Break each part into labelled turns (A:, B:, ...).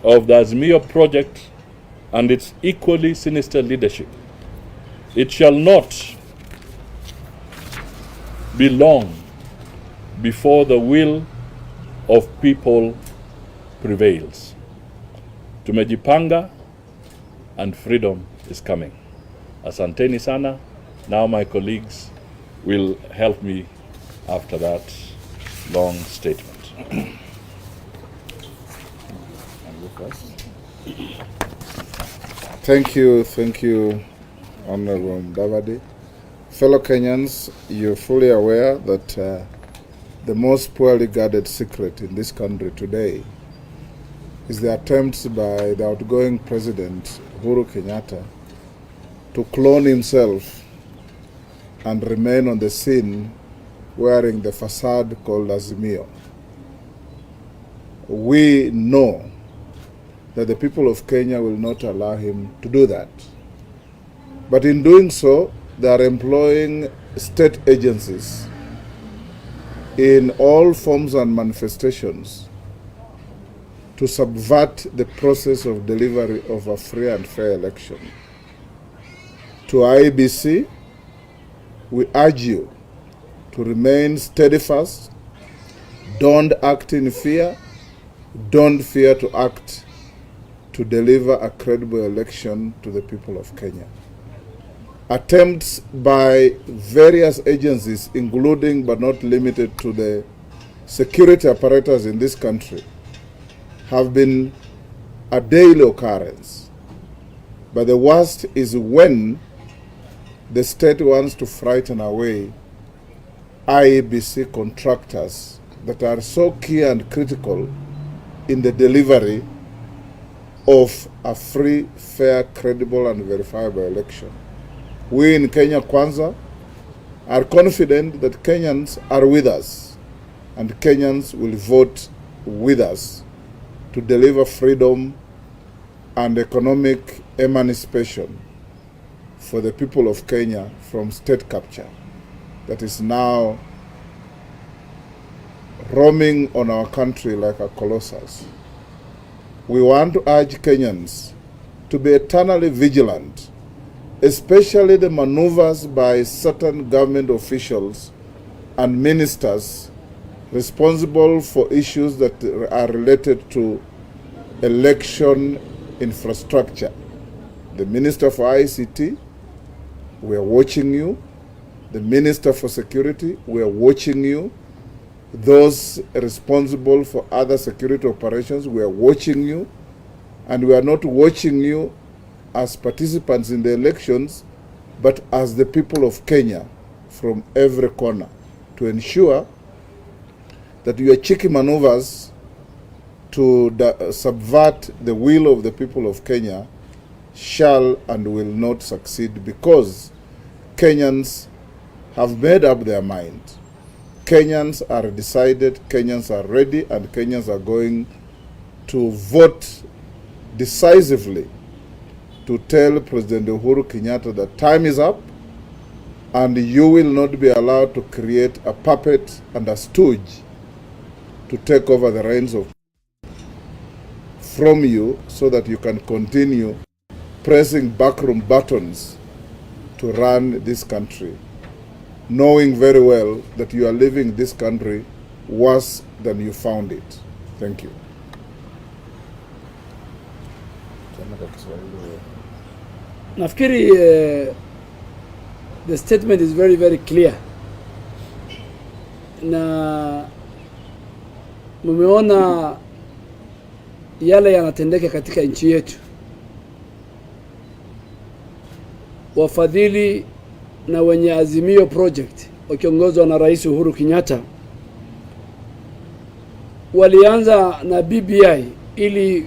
A: of the Azimio project and its equally sinister leadership. It shall not be long before the will of people prevails. Tumejipanga and freedom is coming. Asanteni sana. Now my colleagues will help me after that long statement.
B: Thank you, Honorable Davadi. Fellow Kenyans, you're fully aware that the most poorly guarded secret in this country today is the attempts by the outgoing President Uhuru Kenyatta to clone himself and remain on the scene wearing the facade called Azimio. We know that the people of Kenya will not allow him to do that. But in doing so, they are employing state agencies in all forms and manifestations to subvert the process of delivery of a free and fair election. To IEBC, we urge you to remain steadfast, don't act in fear, don't fear to act to deliver a credible election to the people of Kenya. Attempts by various agencies, including but not limited to the security apparatus in this country, have been a daily occurrence. But the worst is when the state wants to frighten away IEBC contractors that are so key and critical in the delivery of a free, fair, credible, and verifiable election. We in Kenya Kwanza are confident that Kenyans are with us, and Kenyans will vote with us to deliver freedom and economic emancipation for the people of Kenya from state capture that is now roaming on our country like a colossus. We want to urge Kenyans to be eternally vigilant, especially the maneuvers by certain government officials and ministers responsible for issues that are related to election infrastructure. The Minister for ICT, we are watching you. The Minister for Security, we are watching you. Those responsible for other security operations, we are watching you. And we are not watching you as participants in the elections, but as the people of Kenya from every corner, to ensure that your cheeky maneuvers to subvert the will of the people of Kenya shall and will not succeed, because Kenyans have made up their mind. Kenyans are decided, Kenyans are ready, and Kenyans are going to vote decisively to tell President Uhuru Kenyatta that time is up and you will not be allowed to create a puppet and a stooge to take over the reins of from you, so that you can continue pressing backroom buttons to run this country, knowing very well that you are leaving this country worse than you found it. Thank you.
C: Nafikiri the statement is very, very clear. Na mumeona yale yanatendeka katika nchi yetu. Wafadhili na wenye Azimio project wakiongozwa na Rais Uhuru Kenyatta walianza na BBI ili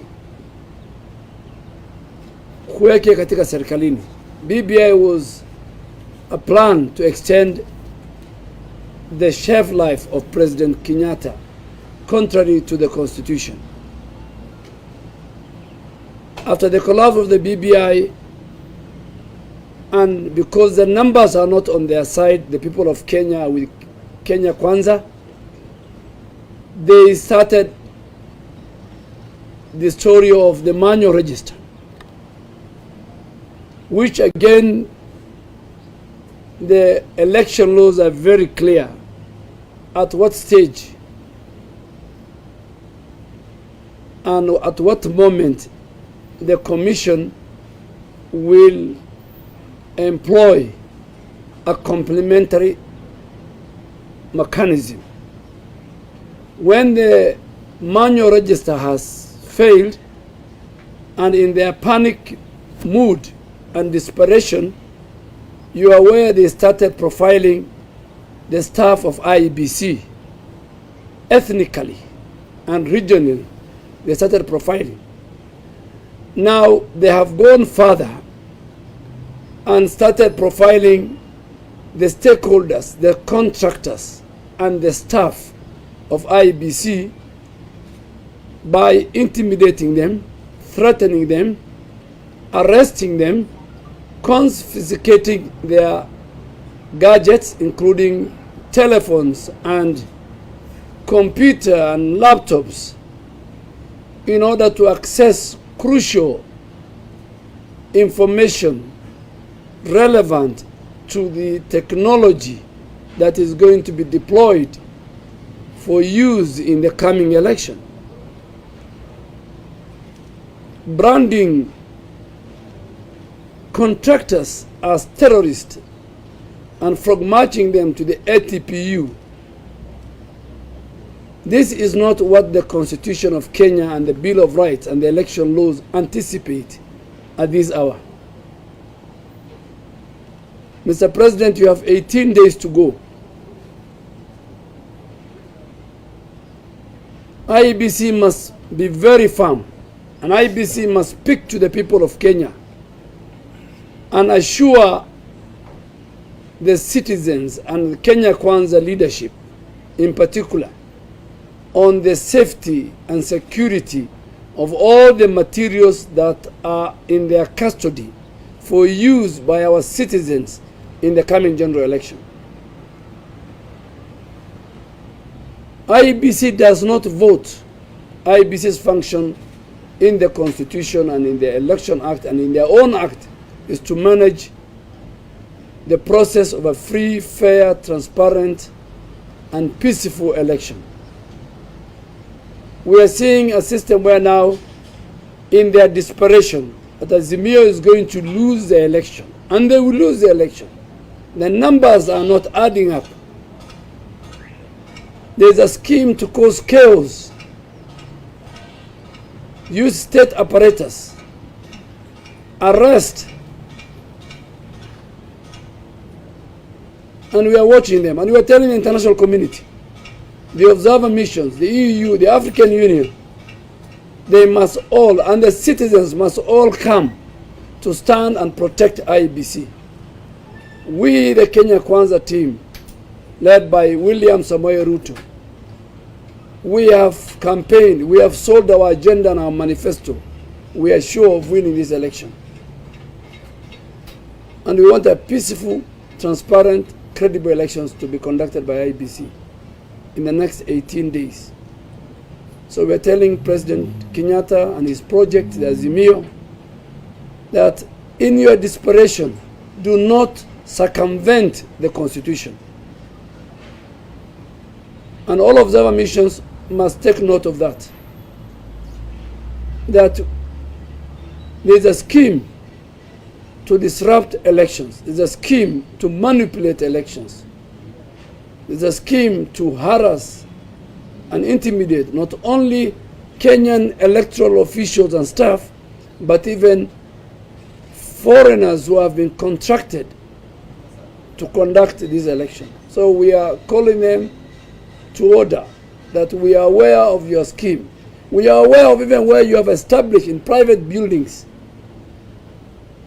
C: kuweke katika serikalini. BBI was a plan to extend the shelf life of President Kenyatta, contrary to the Constitution. After the collapse of the BBI, and because the numbers are not on their side, the people of Kenya with Kenya Kwanza, they started the story of the manual register, which again, the election laws are very clear at what stage and at what moment the commission will employ a complementary mechanism. When the manual register has failed, and in their panic mood and desperation, you are aware they started profiling the staff of IEBC ethnically and regionally. They started profiling. Now they have gone further and started profiling the stakeholders, the contractors, and the staff of IEBC by intimidating them, threatening them, arresting them, confiscating their gadgets, including telephones and computer and laptops, in order to access crucial information relevant to the technology that is going to be deployed for use in the coming election. Branding contractors as terrorists and frog-marching them to the ATPU. This is not what the Constitution of Kenya and the Bill of Rights and the election laws anticipate at this hour. Mr. President, you have 18 days to go. IEBC must be very firm, and IEBC must speak to the people of Kenya and assure the citizens and the Kenya Kwanza leadership in particular on the safety and security of all the materials that are in their custody for use by our citizens in the coming general election. IEBC does not vote. IEBC's function in the Constitution and in the Election Act and in their own act is to manage the process of a free, fair, transparent, and peaceful election. We are seeing a system where now, in their desperation, that Azimio is going to lose the election, and they will lose the election. The numbers are not adding up. There's a scheme to cause chaos. Use state apparatus. Arrest. And we are watching them, and we are telling the international community, the observer missions, the EU, the African Union, they must all, and the citizens must all come to stand and protect IEBC. We, the Kenya Kwanza team, led by William Samoei Ruto, we have campaigned, we have sold our agenda and our manifesto. We are sure of winning this election. And we want a peaceful, transparent, credible elections to be conducted by IEBC in the next 18 days. So we are telling President Kenyatta and his project, the Azimio, that in your desperation, do not circumvent the Constitution. And all observer missions must take note of that. That there is a scheme to disrupt elections. There's a scheme to manipulate elections. There's a scheme to harass and intimidate not only Kenyan electoral officials and staff, but even foreigners who have been contracted to conduct this election. So we are calling them to order, that we are aware of your scheme. We are aware of even where you have established in private buildings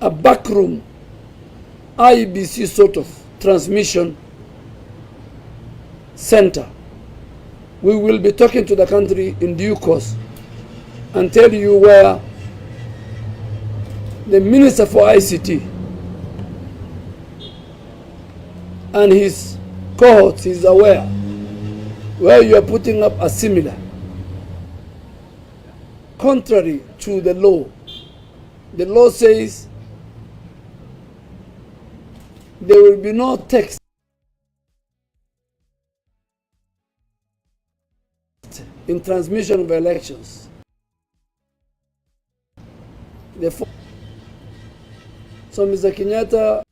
C: a backroom IEBC sort of transmission center. We will be talking to the country in due course and tell you where the Minister for ICT and his cohorts is aware where you are putting up a similar. contrary to the law. The law says there will be no text in transmission of elections. So Mr. Kenyatta,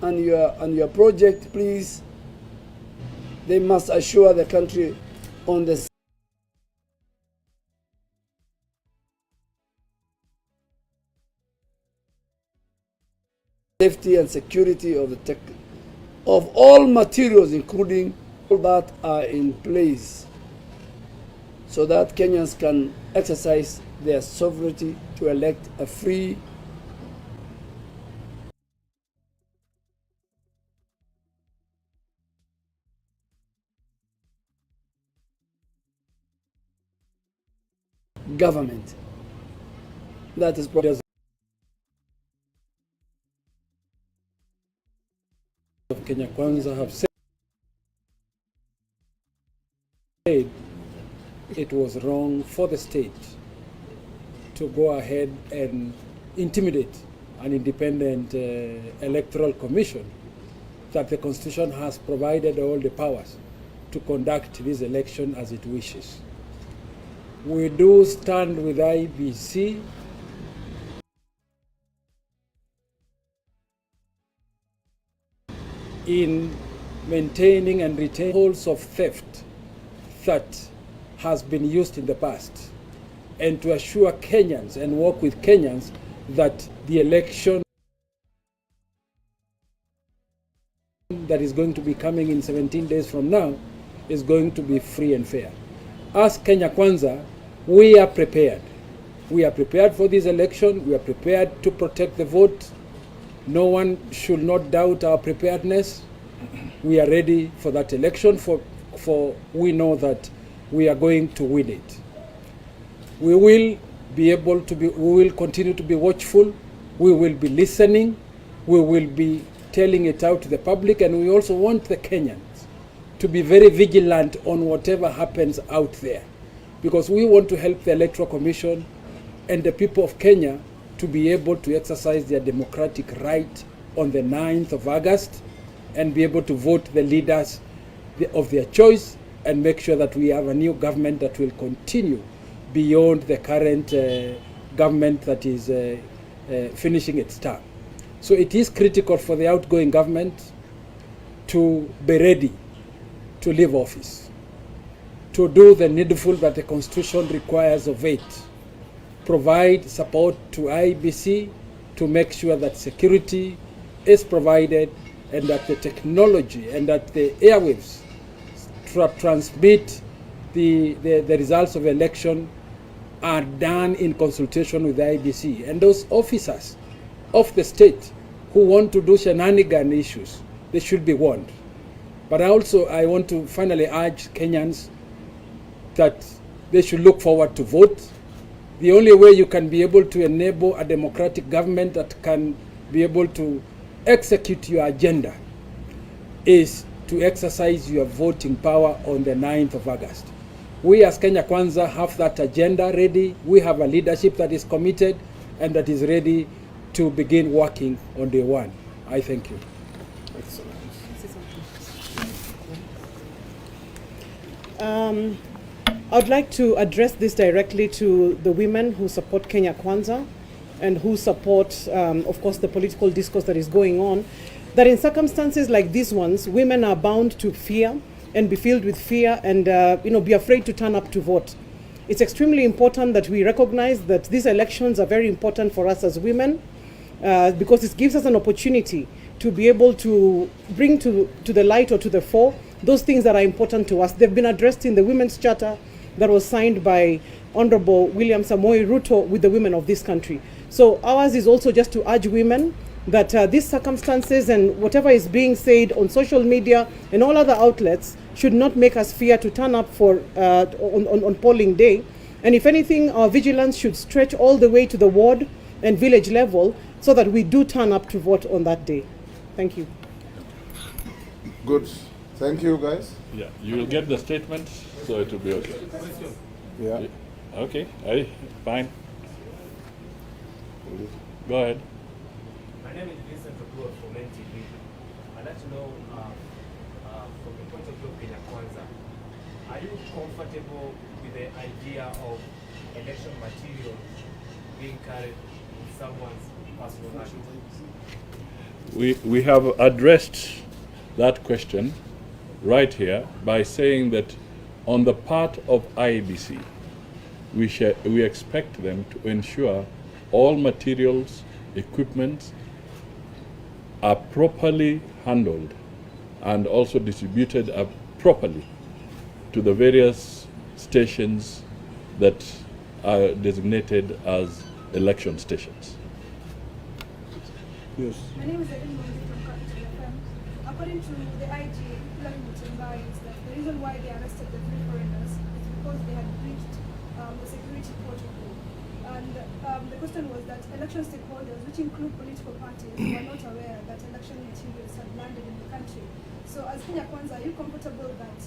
C: and your project, please, they must assure the country on the safety and security of the of all materials, including all that are in place, so that Kenyans can exercise their sovereignty to elect a free government. That is what
D: of Kenya Kwanza have said it was wrong for the state to go ahead and intimidate an independent electoral commission, that the Constitution has provided all the powers to conduct this election as it wishes. We do stand with IBC in maintaining and retaining holes of theft that has been used in the past, and to assure Kenyans and work with Kenyans that the election that is going to be coming in 17 days from now is going to be free and fair. As Kenya Kwanza, we are prepared. We are prepared for this election. We are prepared to protect the vote. No one should not doubt our preparedness. We are ready for that election, for we know that we are going to win it. We will be able to we will continue to be watchful. We will be listening. We will be telling it out to the public, and we also want the Kenyans to be very vigilant on whatever happens out there, because we want to help the Electoral Commission and the people of Kenya to be able to exercise their democratic right on the 9th of August and be able to vote the leaders of their choice and make sure that we have a new government that will continue beyond the current government that is finishing its term. So it is critical for the outgoing government to be ready to leave office, to do the needful that the Constitution requires of it, provide support to IBC to make sure that security is provided and that the technology and that the airwaves transmit the results of election are done in consultation with the IBC. And those officers of the state who want to do shenanigan issues, they should be warned. But I want to finally urge Kenyans that they should look forward to vote. The only way you can be able to enable a democratic government that can be able to execute your agenda is to exercise your voting power on the 9th of August. We as Kenya Kwanza have that agenda ready. We have a leadership that is committed and that is ready to begin working on day one. I thank you.
B: Excellent.
E: I'd like to address this directly to the women who support Kenya Kwanza and who support, of course, the political discourse that is going on, that in circumstances like these ones, women are bound to fear and be filled with fear and be afraid to turn up to vote. It's extremely important that we recognize that these elections are very important for us as women because it gives us an opportunity to be able to bring to the light or to the fore those things that are important to us. They've been addressed in the Women's Charter that was signed by Honorable William Samoei Ruto with the women of this country. So ours is also just to urge women that these circumstances and whatever is being said on social media and all other outlets should not make us fear to turn up for on polling day. And if anything, our vigilance should stretch all the way to the ward and village level so that we do turn up to vote on that day. Thank you.
B: Good. Thank you, guys.
A: Yeah, you will get the statement, so it will be okay.
B: Yeah.
A: Okay, fine. Go ahead.
F: My name is Vincent Ruto from NTV. I'd like to know, from the point of view of Kenya Kwanza, are you comfortable with the idea of election material being carried in someone's personal luggage?
A: We have addressed that question right here by saying that on the part of IEBC, we expect them to ensure all materials, equipment are properly handled and also distributed properly to the various stations that are designated as election stations.
B: Yes.
G: My name is Edwin from Capital FM. According to the IG, is that the reason why they arrested the 3 foreigners is because they had breached the security protocol. And the question was that election stakeholders, which include political parties, were not aware that election materials had landed in the country. So as Kenya Kwanza, are you comfortable that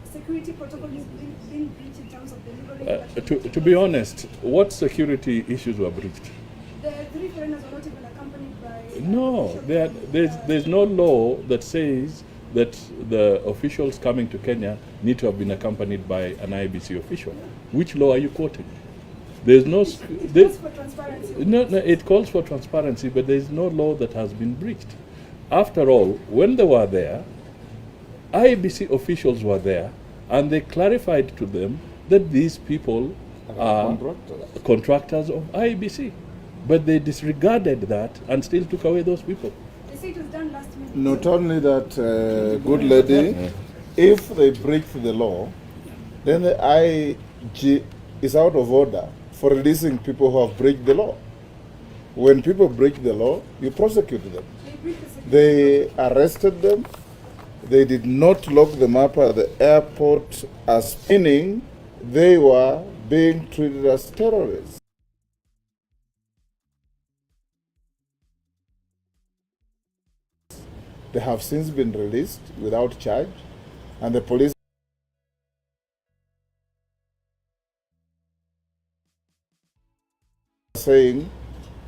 G: security protocol is being breached in terms of delivering election
A: To be honest, what security issues were breached?
G: The 3 foreigners were not even accompanied by...
A: No, there's no law that says that the officials coming to Kenya need to have been accompanied by an IBC official. Which law are you quoting? There's no...
G: It calls for transparency.
A: No, it calls for transparency, but there's no law that has been breached. After all, when they were there, IBC officials were there, and they clarified to them that these people are contractors of IBC. But they disregarded that and still took away those people.
G: They say it was done last minute.
B: Not only that, good lady, if they break the law, then the IG is out of order for releasing people who have breached the law. When people break the law, you prosecute them. They arrested them. They did not lock them up at the airport, as meaning they were being treated as terrorists. They have since been released without charge, and the police are saying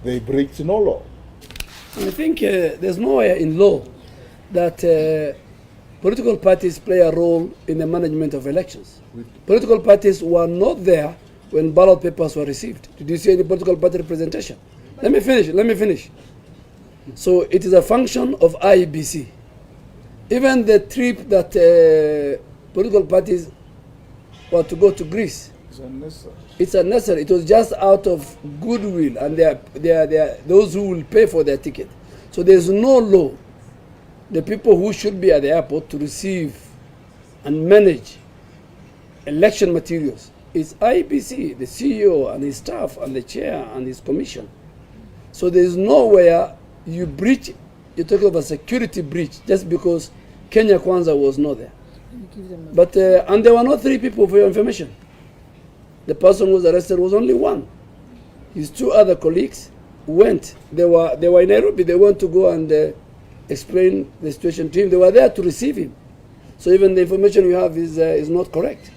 B: they breached no law.
C: I think there's nowhere in law that political parties play a role in the management of elections. Political parties were not there when ballot papers were received. Did you see any political party representation? Let me finish. So it is a function of IEBC. Even the trip that political parties were to go to Greece, it's unnecessary. It was just out of goodwill, and they are those who will pay for their ticket. So there's no law. The people who should be at the airport to receive and manage election materials is IEBC, the CEO and his staff and the chair and his commission. So there's nowhere you breach, you're talking of a security breach just because Kenya Kwanza was not there. But, and there were not 3 people, for your information. The person who was arrested was only 1. His 2 other colleagues went. They were in Nairobi. They went to go and explain the situation to him. They were there to receive him. So even the information you have is not correct.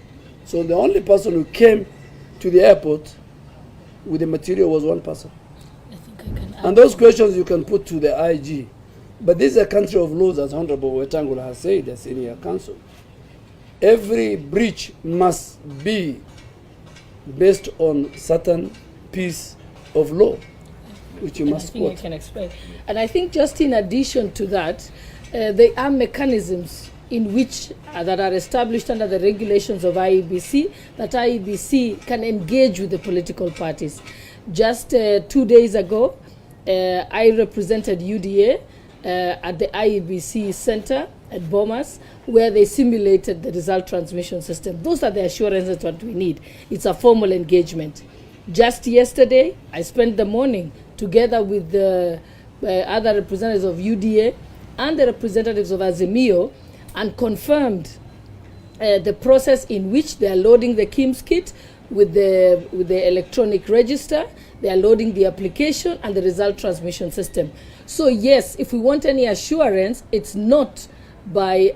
C: So the only person who came to the airport with the material was 1 person. And those questions you can put to the IG. But this is a country of laws, as Honorable Wetangula has said, as senior counsel. Every breach must be based on certain piece of law, which you must quote.
H: I think I can explain. And I think just in addition to that, there are mechanisms in which that are established under the regulations of IEBC, that IEBC can engage with the political parties. Just 2 days ago, I represented UDA at the IEBC Center at Bomas, where they simulated the result transmission system. Those are the assurances that we need. It's a formal engagement. Just yesterday, I spent the morning together with the other representatives of UDA and the representatives of Azimio, and confirmed the process in which they are loading the KIMS kit with the electronic register. They are loading the application and the result transmission system. So yes, if we want any assurance, it's not by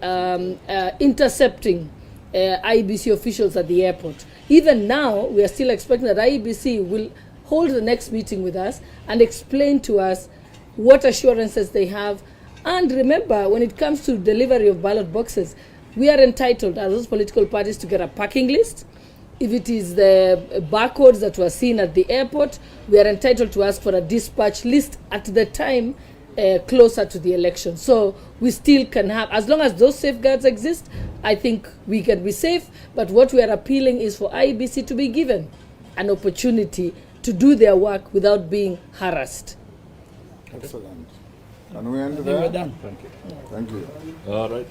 H: intercepting IEBC officials at the airport. Even now, we are still expecting that IEBC will hold the next meeting with us and explain to us what assurances they have. And remember, when it comes to delivery of ballot boxes, we are entitled as those political parties to get a packing list. If it is the barcodes that were seen at the airport, we are entitled to ask for a dispatch list at the time closer to the election. So we still can have, as long as those safeguards exist, I think we can be safe. But what we are appealing is for IEBC to be given an opportunity to do their work without being harassed.
B: Excellent. Can we end
C: I think
B: there?
C: we're done.
A: Thank you.
B: Thank you.
A: All right.